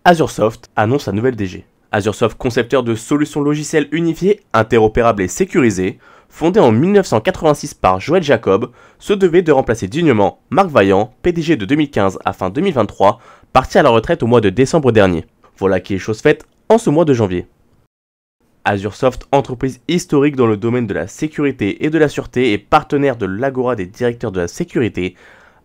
Azuresoft annonce sa nouvelle DG. Azuresoft, concepteur de solutions logicielles unifiées, interopérables et sécurisées, fondé en 1986 par Joël Jacob, se devait de remplacer dignement Marc Vaillant, PDG de 2015 à fin 2023, parti à la retraite au mois de décembre dernier. Voilà qui est chose faite en ce mois de janvier. Azuresoft, entreprise historique dans le domaine de la sécurité et de la sûreté et partenaire de l'Agora des directeurs de la sécurité,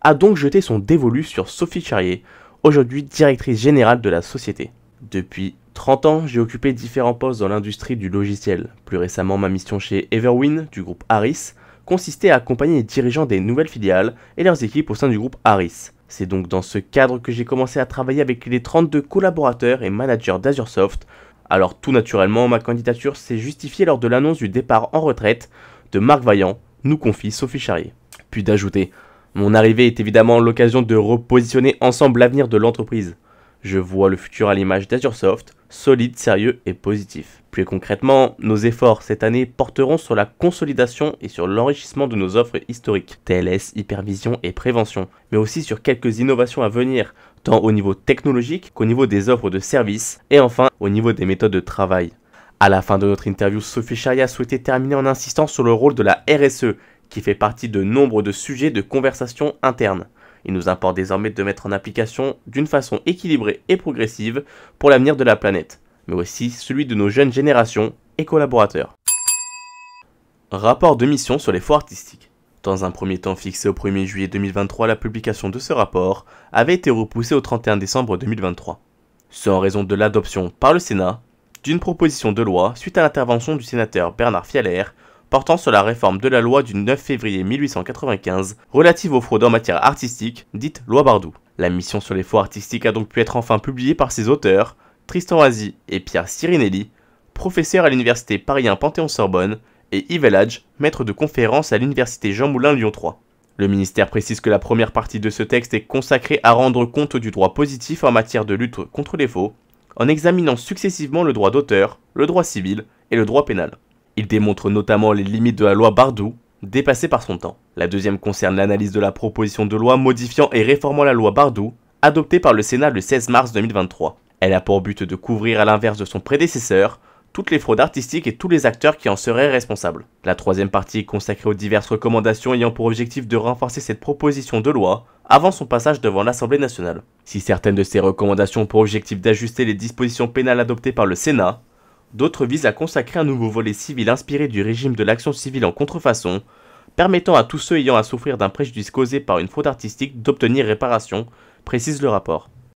a donc jeté son dévolu sur Sophie Charrier, aujourd'hui directrice générale de la société. Depuis 30 ans, j'ai occupé différents postes dans l'industrie du logiciel. Plus récemment, ma mission chez Everwin du groupe Harris consistait à accompagner les dirigeants des nouvelles filiales et leurs équipes au sein du groupe Harris. C'est donc dans ce cadre que j'ai commencé à travailler avec les 32 collaborateurs et managers d'Azuresoft. Alors tout naturellement, ma candidature s'est justifiée lors de l'annonce du départ en retraite de Marc Vaillant, nous confie Sophie Charrier. Puis d'ajouter, mon arrivée est évidemment l'occasion de repositionner ensemble l'avenir de l'entreprise. Je vois le futur à l'image d'Azuresoft, solide, sérieux et positif. Plus concrètement, nos efforts cette année porteront sur la consolidation et sur l'enrichissement de nos offres historiques, TLS, hypervision et prévention, mais aussi sur quelques innovations à venir, tant au niveau technologique qu'au niveau des offres de services, et enfin au niveau des méthodes de travail. À la fin de notre interview, Sophie Charrier a souhaité terminer en insistant sur le rôle de la RSE, qui fait partie de nombre de sujets de conversation interne. Il nous importe désormais de mettre en application d'une façon équilibrée et progressive pour l'avenir de la planète, mais aussi celui de nos jeunes générations et collaborateurs. Rapport de mission sur les foires artistiques. Dans un premier temps fixé au 1er juillet 2023, la publication de ce rapport avait été repoussée au 31 décembre 2023. Ce en raison de l'adoption par le Sénat d'une proposition de loi suite à l'intervention du sénateur Bernard Fialer portant sur la réforme de la loi du 9 février 1895 relative aux fraudes en matière artistique, dite loi Bardoux. La mission sur les foires artistiques a donc pu être enfin publiée par ses auteurs, Tristan Azy et Pierre Sirinelli, professeurs à l'université Paris 1 Panthéon-Sorbonne, et Yves Eladj, maître de conférence à l'université Jean Moulin Lyon 3. Le ministère précise que la première partie de ce texte est consacrée à rendre compte du droit positif en matière de lutte contre les faux, en examinant successivement le droit d'auteur, le droit civil et le droit pénal. Il démontre notamment les limites de la loi Bardoux, dépassée par son temps. La deuxième concerne l'analyse de la proposition de loi modifiant et réformant la loi Bardoux, adoptée par le Sénat le 16 mars 2023. Elle a pour but de couvrir, à l'inverse de son prédécesseur, toutes les fraudes artistiques et tous les acteurs qui en seraient responsables. La troisième partie est consacrée aux diverses recommandations ayant pour objectif de renforcer cette proposition de loi avant son passage devant l'Assemblée nationale. Si certaines de ces recommandations ont pour objectif d'ajuster les dispositions pénales adoptées par le Sénat, d'autres visent à consacrer un nouveau volet civil inspiré du régime de l'action civile en contrefaçon, permettant à tous ceux ayant à souffrir d'un préjudice causé par une fraude artistique d'obtenir réparation, précise le rapport.